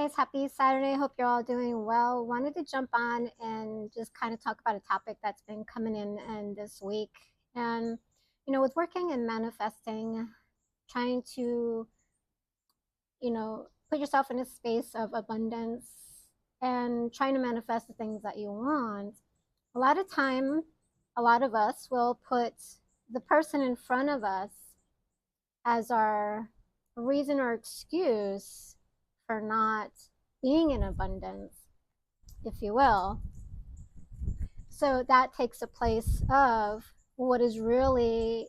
guys, happy Saturday. Hope you're all doing well. Wanted to jump on and just kind of talk about a topic that's been coming in this week. And, with working and manifesting, trying to, put yourself in a space of abundance and trying to manifest the things that you want. A lot of time, a lot of us will put the person in front of us as our reason or excuse for not being in abundance, if you will. So that takes a place of what is really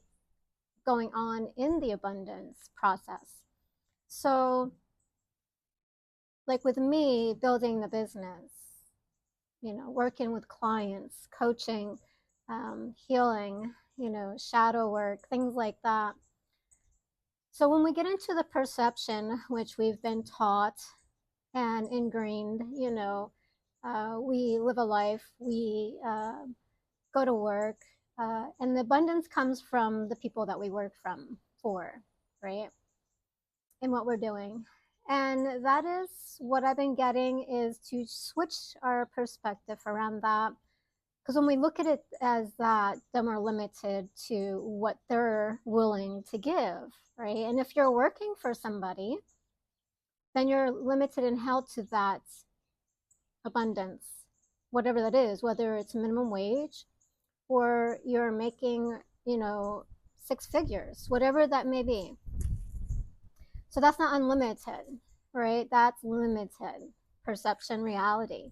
going on in the abundance process. So, like with me building the business, working with clients, coaching, healing, shadow work, things like that. So when we get into the perception, which we've been taught and ingrained, we live a life, we go to work, and the abundance comes from the people that we work for, right? And what we're doing. And that is what I've been getting, is to switch our perspective around that. Because when we look at it as that, then we're limited to what they're willing to give, right? And if you're working for somebody, then you're limited and held to that abundance, whatever that is, whether it's minimum wage or you're making, six figures, whatever that may be. So that's not unlimited, right? That's limited perception, reality.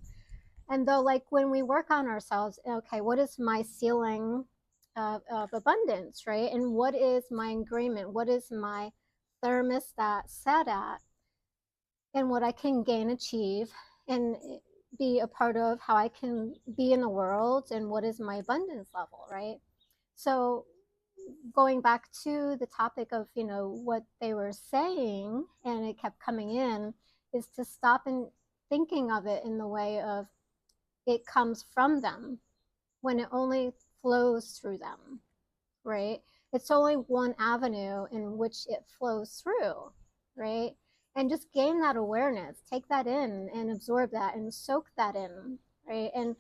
And though, like when we work on ourselves, okay, what is my ceiling of abundance, right? And what is my agreement? What is my thermostat set at? And what I can gain, achieve, and be a part of how I can be in the world, and what is my abundance level, right? So going back to the topic of, what they were saying, and it kept coming in, is to stop and thinking of it in the way of it comes from them when it only flows through them, right? It's only one avenue in which it flows through, right? And just gain that awareness, take that in and absorb that and soak that in, right? And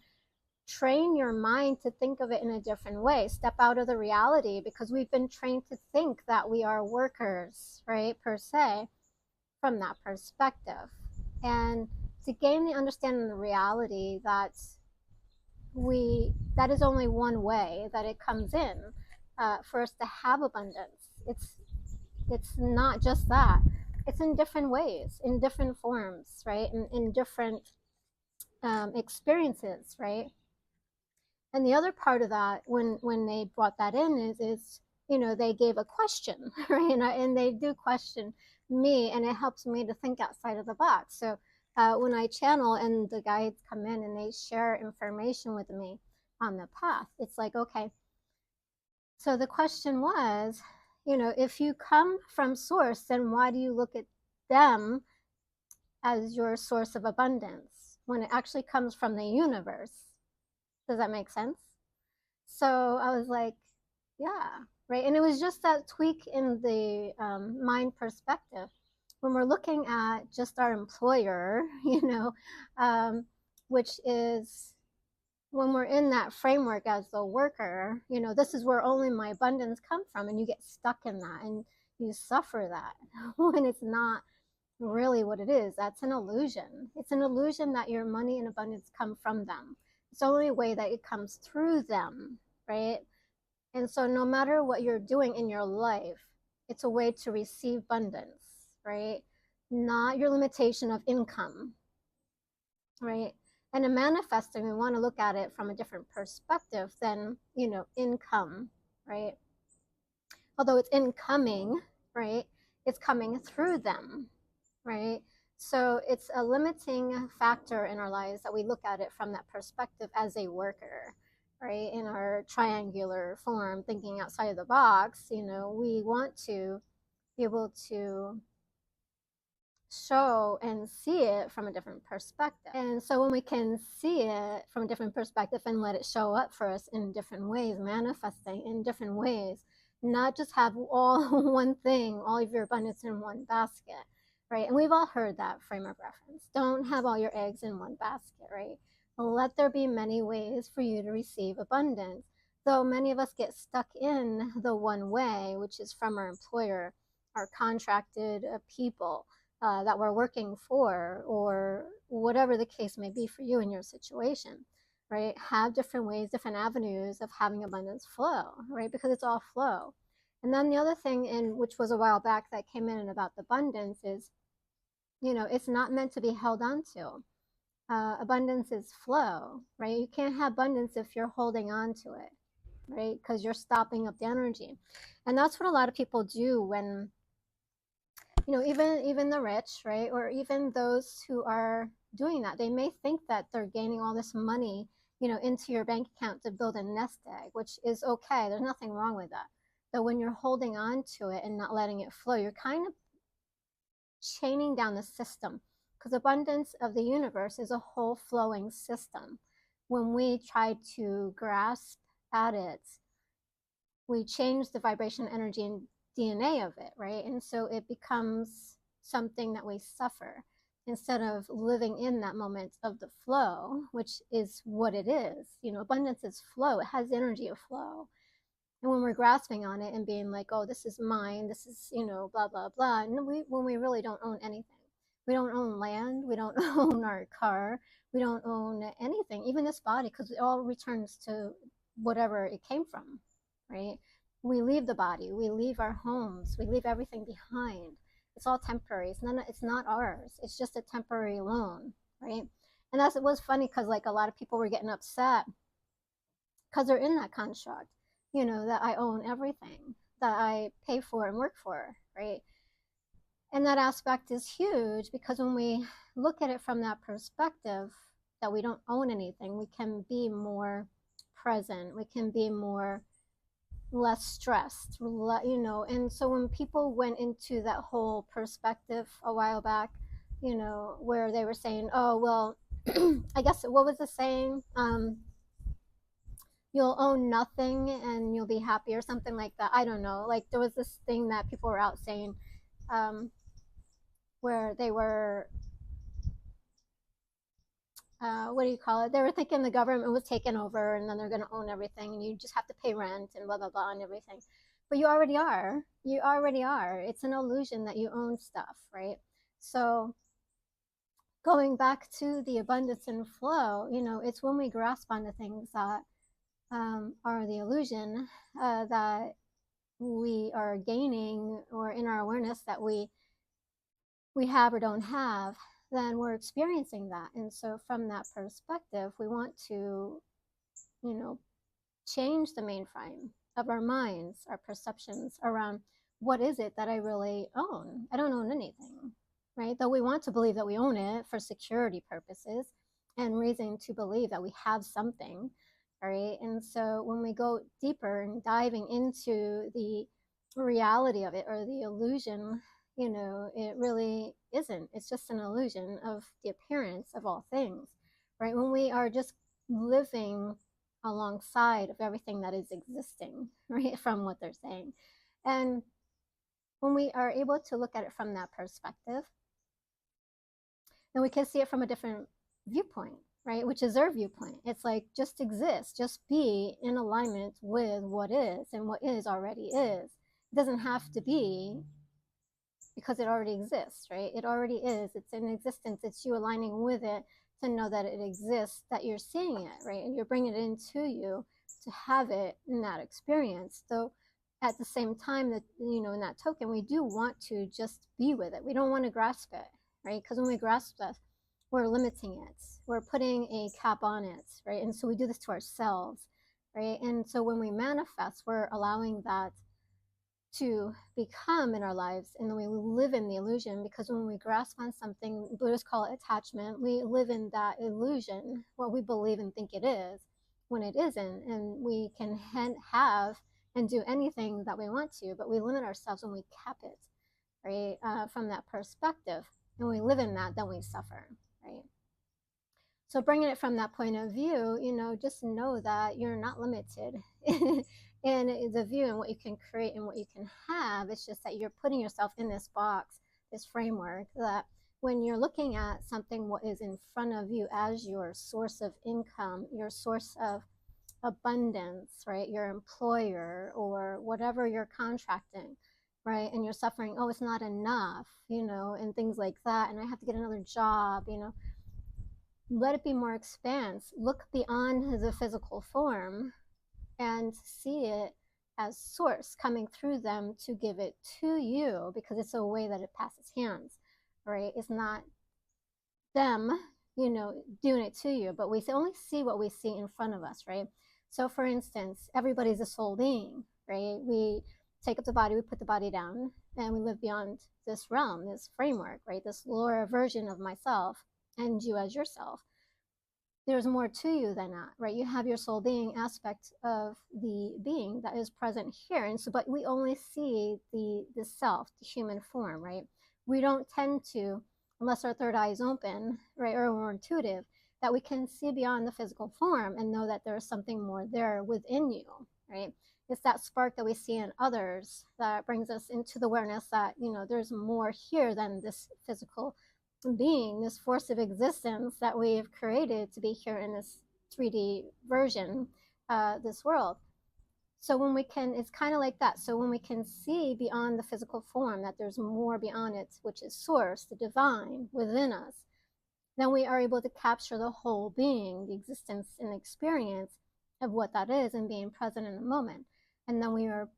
train your mind to think of it in a different way. Step out of the reality, because we've been trained to think that we are workers, right, per se, from that perspective. And to gain the understanding of the reality that that is only one way that it comes in, for us to have abundance. It's not just that. It's in different ways, in different forms, right? In different experiences, right? And the other part of that, when they brought that in, is they gave a question, right? And they do question me, and it helps me to think outside of the box. So when I channel and the guides come in and they share information with me on the path, it's like, okay, so the question was, if you come from source, then why do you look at them as your source of abundance when it actually comes from the universe? Does that make sense? So I was like, yeah, right. And it was just that tweak in the mind perspective. When we're looking at just our employer, which is when we're in that framework as the worker, this is where only my abundance comes from. And you get stuck in that and you suffer that when it's not really what it is. That's an illusion. It's an illusion that your money and abundance come from them. It's the only way that it comes through them, right? And so no matter what you're doing in your life, it's a way to receive abundance, right? Not your limitation of income, right? And in manifesting, we want to look at it from a different perspective than, income, right? Although it's incoming, right? It's coming through them, right? So it's a limiting factor in our lives that we look at it from that perspective as a worker, right? In our triangular form, thinking outside of the box, we want to be able to show and see it from a different perspective. And so when we can see it from a different perspective and let it show up for us in different ways, manifesting in different ways, not just have all one thing, all of your abundance in one basket, right? And we've all heard that frame of reference. Don't have all your eggs in one basket, right? Let there be many ways for you to receive abundance. Though many of us get stuck in the one way, which is from our employer, our contracted people that we're working for, or whatever the case may be for you in your situation, right? Have different ways, different avenues of having abundance flow, right? Because it's all flow. And then the other thing, in which was a while back that came in about the abundance, is it's not meant to be held on to. Abundance is flow, right? You can't have abundance if you're holding on to it, right? Because you're stopping up the energy. And that's what a lot of people do when, even the rich, right? Or even those who are doing that, they may think that they're gaining all this money, into your bank account to build a nest egg, which is okay. There's nothing wrong with that. But when you're holding on to it and not letting it flow, you're kind of chaining down the system, because abundance of the universe is a whole flowing system. When we try to grasp at it, we change the vibration, energy, and DNA of it, right? And so it becomes something that we suffer instead of living in that moment of the flow, which is what it is. Abundance is flow, it has energy of flow. And when we're grasping on it and being like, oh, this is mine, this is, blah, blah, blah. And when we really don't own anything. We don't own land. We don't own our car. We don't own anything, even this body, because it all returns to whatever it came from, right? We leave the body. We leave our homes. We leave everything behind. It's all temporary. It's not ours. It's just a temporary loan, right? And it was funny because like a lot of people were getting upset because they're in that construct, that I own everything, that I pay for and work for, right? And that aspect is huge, because when we look at it from that perspective, that we don't own anything, we can be more present, we can be less stressed, and so when people went into that whole perspective a while back, where they were saying, oh, well, I guess, what was the saying? You'll own nothing and you'll be happy, or something like that. I don't know. Like, there was this thing that people were out saying, where they were, what do you call it? They were thinking the government was taking over and then they're going to own everything and you just have to pay rent and blah, blah, blah, and everything. But you already are. You already are. It's an illusion that you own stuff, right? So going back to the abundance and flow, it's when we grasp onto things that are the illusion, that we are gaining, or in our awareness that we have or don't have, then we're experiencing that. And so from that perspective, we want to, change the mainframe of our minds, our perceptions around what is it that I really own? I don't own anything, right? Though we want to believe that we own it for security purposes and reason to believe that we have something, right? And so when we go deeper and diving into the reality of it, or the illusion, it really isn't. It's just an illusion of the appearance of all things, right? When we are just living alongside of everything that is existing, right, from what they're saying. And when we are able to look at it from that perspective, then we can see it from a different viewpoint, right, which is their viewpoint. It's like, just exist, just be in alignment with what is, and what is already is. It doesn't have to be, because it already exists, right? It already is. It's in existence. It's you aligning with it to know that it exists, that you're seeing it, right? And you're bringing it into you to have it in that experience. So at the same time, that, in that token, we do want to just be with it. We don't want to grasp it, right? Because when we grasp it, we're limiting it. We're putting a cap on it, right? And so we do this to ourselves, right? And so when we manifest, we're allowing that to become in our lives, and then we live in the illusion, because when we grasp on something, Buddhists call it attachment, we live in that illusion, what we believe and think it is, when it isn't. And we can have and do anything that we want to, but we limit ourselves when we cap it, right? From that perspective, and we live in that, then we suffer, right? So bringing it from that point of view, just know that you're not limited in the view and what you can create and what you can have. It's just that you're putting yourself in this box this framework, that when you're looking at something, what is in front of you as your source of income, your source of abundance, right? Your employer or whatever you're contracting, right? And you're suffering, oh, it's not enough, and things like that. And I have to get another job. Let it be more expanse. Look beyond the physical form and see it as source coming through them to give it to you, because it's a way that it passes hands, right? It's not them, doing it to you, but we only see what we see in front of us, right? So for instance, everybody's a soul being, right? We take up the body, we put the body down, and we live beyond this realm, this framework, right? This lower version of myself and you as yourself. There's more to you than that, right? You have your soul being aspect of the being that is present here. And so, but we only see the self, the human form, right? We don't tend to, unless our third eye is open, right, or we're intuitive, that we can see beyond the physical form and know that there's something more there within you, right? It's that spark that we see in others that brings us into the awareness that, there's more here than this physical being, this force of existence that we've created to be here in this 3D version, this world. So when we can, it's kind of like that. So when we can see beyond the physical form that there's more beyond it, which is source, the divine within us, then we are able to capture the whole being, the existence and experience of what that is, and being present in the moment. And then we are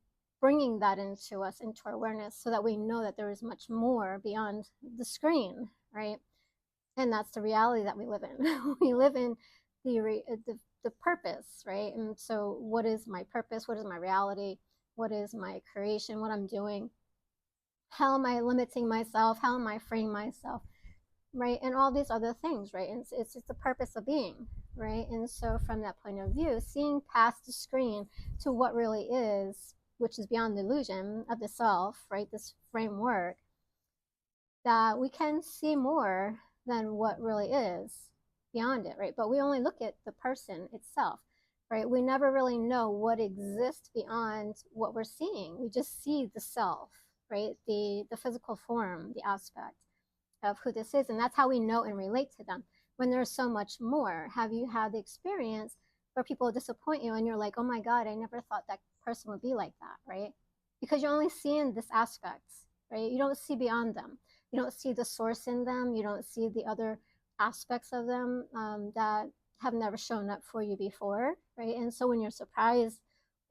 bringing that into us, into our awareness, so that we know that there is much more beyond the screen, right? And that's the reality that we live in. We live in the purpose, right? And so what is my purpose? What is my reality? What is my creation? What I'm doing? How am I limiting myself? How am I freeing myself? Right? And all these other things, right? And it's just the purpose of being, right? And so from that point of view, seeing past the screen to what really is, which is beyond the illusion of the self, right? This framework, that we can see more than what really is beyond it, right? But we only look at the person itself, right? We never really know what exists beyond what we're seeing. We just see the self, right? The physical form, the aspect of who this is, and that's how we know and relate to them. When there's so much more, have you had the experience where people disappoint you and you're like, oh my God, I never thought that person would be like that, right? Because you're only seeing this aspect, right? You don't see beyond them. You don't see the source in them. You don't see the other aspects of them that have never shown up for you before, right? And so when you're surprised,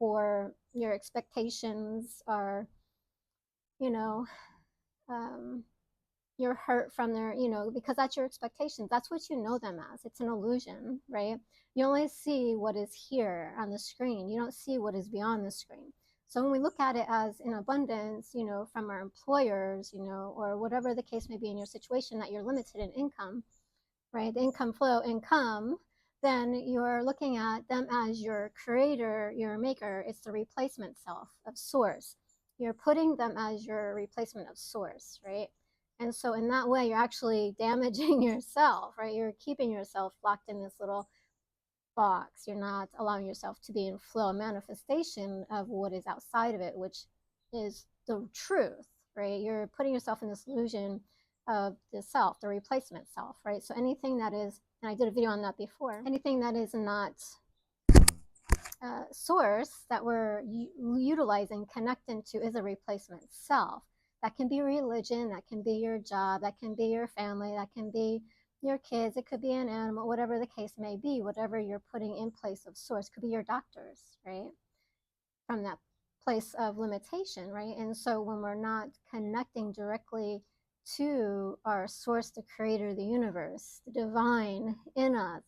or your expectations are, you know, you're hurt from their, because that's your expectations. That's what you know them as. It's an illusion, right? You only see what is here on the screen. You don't see what is beyond the screen. So when we look at it as in abundance, from our employers, or whatever the case may be in your situation, that you're limited in income, right? The income flow, income, then you're looking at them as your creator, your maker. It's the replacement self of source. You're putting them as your replacement of source, right? And so in that way, you're actually damaging yourself, right? You're keeping yourself locked in this little box. You're not allowing yourself to be in flow manifestation of what is outside of it, which is the truth, right? You're putting yourself in this illusion of the self, the replacement self, right? So anything that is, and I did a video on that before, anything that is not source that we're utilizing, connecting to, is a replacement self. That can be religion, that can be your job, that can be your family, that can be your kids, it could be an animal, whatever the case may be, whatever you're putting in place of source. Could be your doctors, right? From that place of limitation, right? And so when we're not connecting directly to our source, the creator of the universe, the divine in us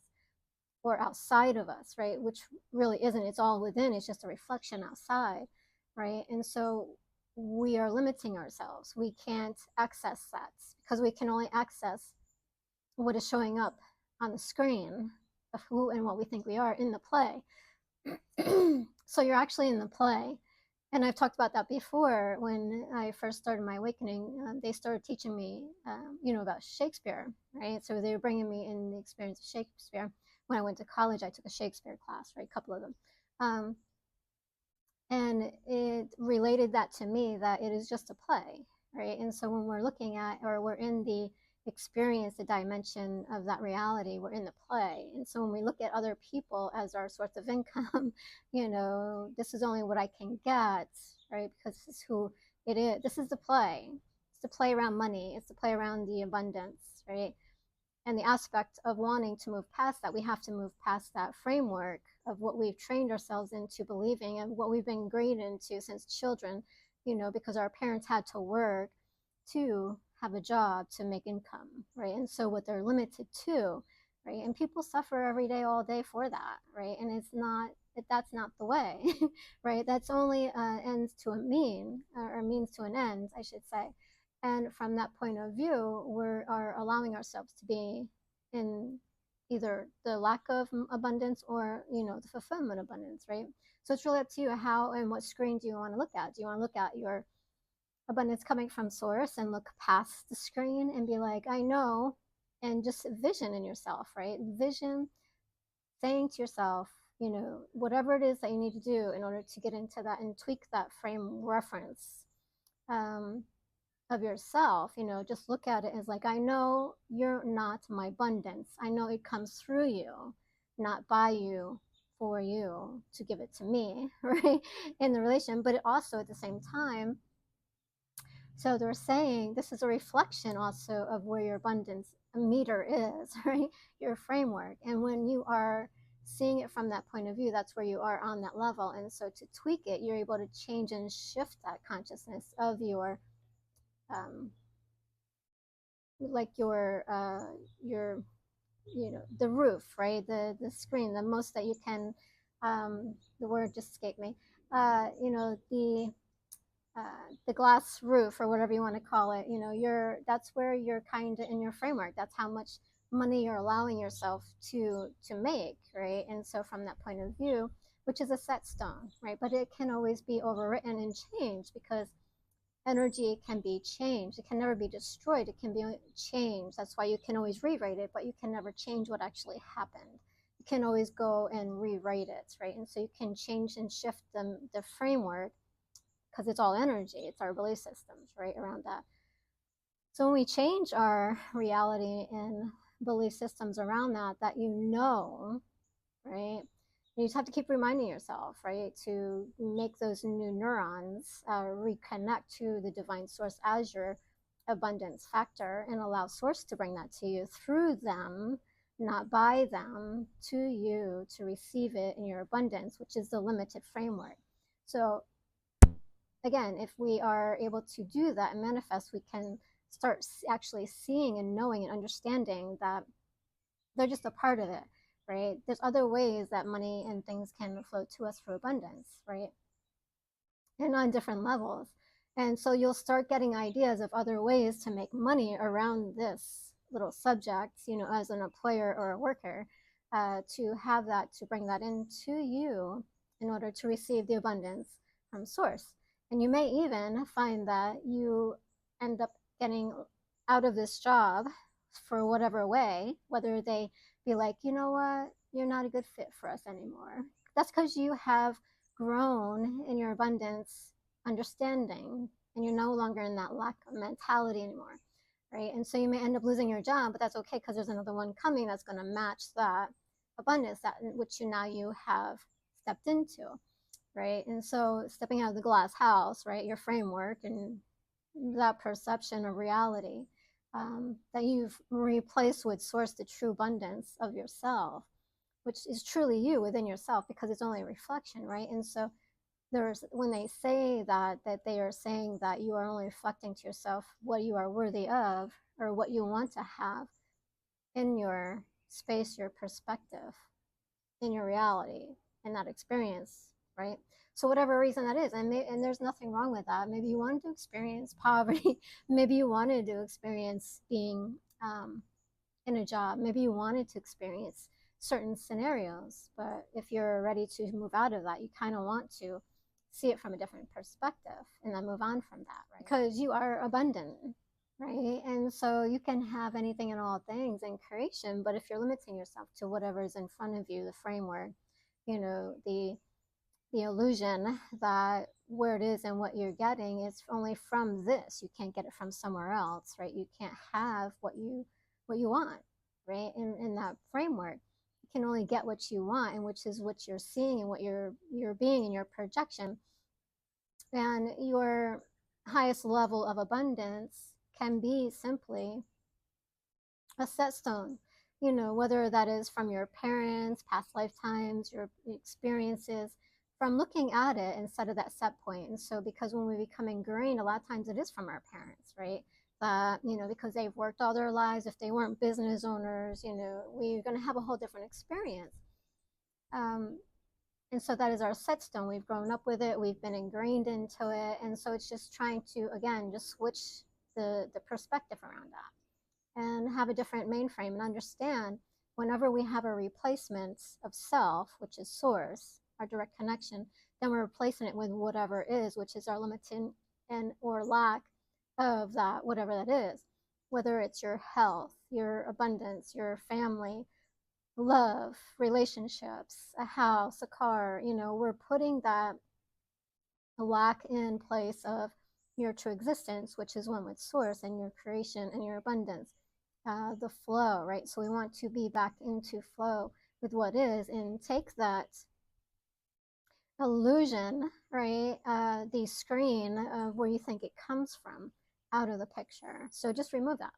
or outside of us, right? Which really isn't, it's all within, it's just a reflection outside, right? And so we are limiting ourselves. We can't access that because we can only access what is showing up on the screen of who and what we think we are in the play. So you're actually in the play. And I've talked about that before. When I first started my awakening, they started teaching me, about Shakespeare, right? So they were bringing me in the experience of Shakespeare. When I went to college, I took a Shakespeare class, right? A couple of them. And it related that to me, that it is just a play, right? And so when we're looking at, or we're in the experience, the dimension of that reality, we're in the play. And so when we look at other people as our source of income, this is only what I can get, right? Because this is who it is. This is the play. It's the play around money. It's the play around the abundance, right? And the aspect of wanting to move past that, we have to move past that framework of what we've trained ourselves into believing and what we've been ingrained into since children, because our parents had to work to have a job to make income, right? And so what they're limited to, right? And people suffer every day, all day for that, right? And that's not the way, right? That's only ends to a mean, or means to an end, I should say. And from that point of view, we are allowing ourselves to be in either the lack of abundance or, the fulfillment of abundance, right? So it's really up to you how and what screen do you want to look at. Do you want to look at your abundance coming from source and look past the screen and be like, I know, and just vision in yourself, right? Vision, saying to yourself, whatever it is that you need to do in order to get into that and tweak that frame reference um, of yourself, just look at it as like, I know you're not my abundance. I know it comes through you, not by you, for you to give it to me, right? In the relation, but it also at the same time, so they're saying this is a reflection also of where your abundance meter is, right? Your framework. And when you are seeing it from that point of view, that's where you are on that level. And so to tweak it, you're able to change and shift that consciousness of your like your the roof, right? The screen, the most that you can the word just escaped me. The glass roof, or whatever you want to call it, that's where you're kind of in your framework. That's how much money you're allowing yourself to make, right? And so from that point of view, which is a set stone, right? But it can always be overwritten and changed, because energy can be changed. It can never be destroyed. It can be changed. That's why you can always rewrite it, but you can never change what actually happened. You can always go and rewrite it, right? And so you can change and shift the framework, because it's all energy. It's our belief systems, right, around that. So when we change our reality and belief systems around that, right? You just have to keep reminding yourself, right, to make those new neurons reconnect to the divine source as your abundance factor, and allow source to bring that to you through them, not by them, to you to receive it in your abundance, which is the limited framework. So again, if we are able to do that and manifest, we can start actually seeing and knowing and understanding that they're just a part of it, right? There's other ways that money and things can flow to us for abundance, right? And on different levels. And so you'll start getting ideas of other ways to make money around this little subject, as an employer or a worker, to have that, to bring that into you in order to receive the abundance from source. And you may even find that you end up getting out of this job for whatever way, whether they be like, you know what, you're not a good fit for us anymore. That's because you have grown in your abundance understanding, and you're no longer in that lack mentality anymore, right? And so you may end up losing your job, but that's okay, because there's another one coming that's going to match that abundance, that which you have stepped into, right? And so stepping out of the glass house, right, your framework and that perception of reality, that you've replaced with source, the true abundance of yourself, which is truly you within yourself, because it's only a reflection, right? And so when they say that they are saying that you are only reflecting to yourself what you are worthy of, or what you want to have in your space, your perspective, in your reality, in that experience, right? So whatever reason that is, and there's nothing wrong with that. Maybe you wanted to experience poverty. Maybe you wanted to experience being in a job. Maybe you wanted to experience certain scenarios, but if you're ready to move out of that, you kind of want to see it from a different perspective and then move on from that, right? Because you are abundant, right? And so you can have anything and all things in creation, but if you're limiting yourself to whatever is in front of you, the framework, the the illusion that where it is and what you're getting is only from this. You can't get it from somewhere else, right? You can't have what you want, right? In that framework, you can only get what you want, and which is what you're seeing and what you're being in your projection. And your highest level of abundance can be simply a set stone, whether that is from your parents, past lifetimes, your experiences, from looking at it instead of that set point. And so, because when we become ingrained, a lot of times it is from our parents, right? Because they've worked all their lives, if they weren't business owners, we're going to have a whole different experience. Um, and so that is our set stone. We've grown up with it, we've been ingrained into it. And so it's just trying to, again, just switch the perspective around that and have a different mainframe and understand whenever we have a replacement of self, which is source, our direct connection, then we're replacing it with whatever is, which is our limiting and or lack of that, whatever that is, whether it's your health, your abundance, your family, love, relationships, a house, a car. We're putting that lack in place of your true existence, which is one with source and your creation and your abundance, the flow, right? So we want to be back into flow with what is and take that illusion, right? The screen of where you think it comes from out of the picture. So just remove that.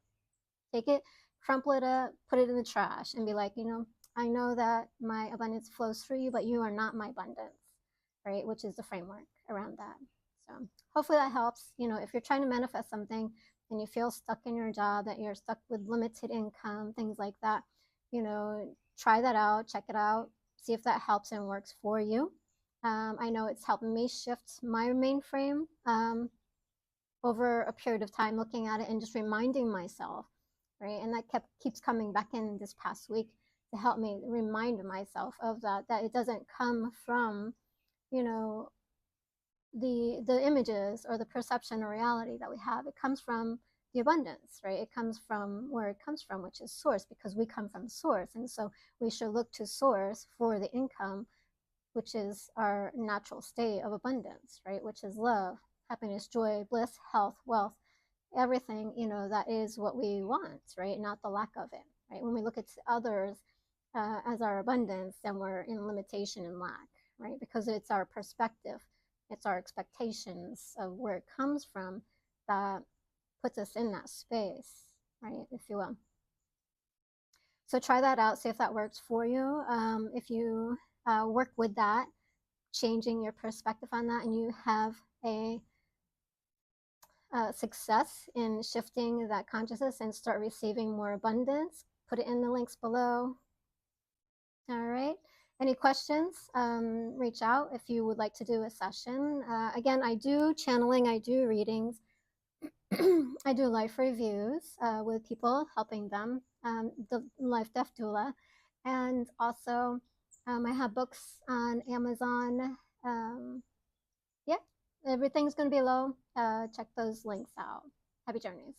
Take it, crumple it up, put it in the trash, and be like, I know that my abundance flows through you, but you are not my abundance, right? Which is the framework around that. So hopefully that helps. If you're trying to manifest something and you feel stuck in your job, that you're stuck with limited income, things like that, try that out, check it out, see if that helps and works for you. I know it's helped me shift my mainframe over a period of time, looking at it and just reminding myself, right? And that keeps coming back in this past week to help me remind myself of that it doesn't come from, the images or the perception or reality that we have. It comes from the abundance, right? It comes from where it comes from, which is source, because we come from source. And so we should look to source for the income, which is our natural state of abundance, right? Which is love, happiness, joy, bliss, health, wealth, everything, that is what we want, right? Not the lack of it, right? When we look at others as our abundance, then we're in limitation and lack, right? Because it's our perspective, it's our expectations of where it comes from that puts us in that space, right? If you will. So try that out, see if that works for you. If you work with that, changing your perspective on that, and you have a success in shifting that consciousness and start receiving more abundance, put it in the links below. All right. Any questions? Reach out if you would like to do a session. Again, I do channeling, I do readings, I do life reviews with people, helping them, the life death doula, and also I have books on Amazon. Yeah, everything's going to be below. Check those links out. Happy journeys.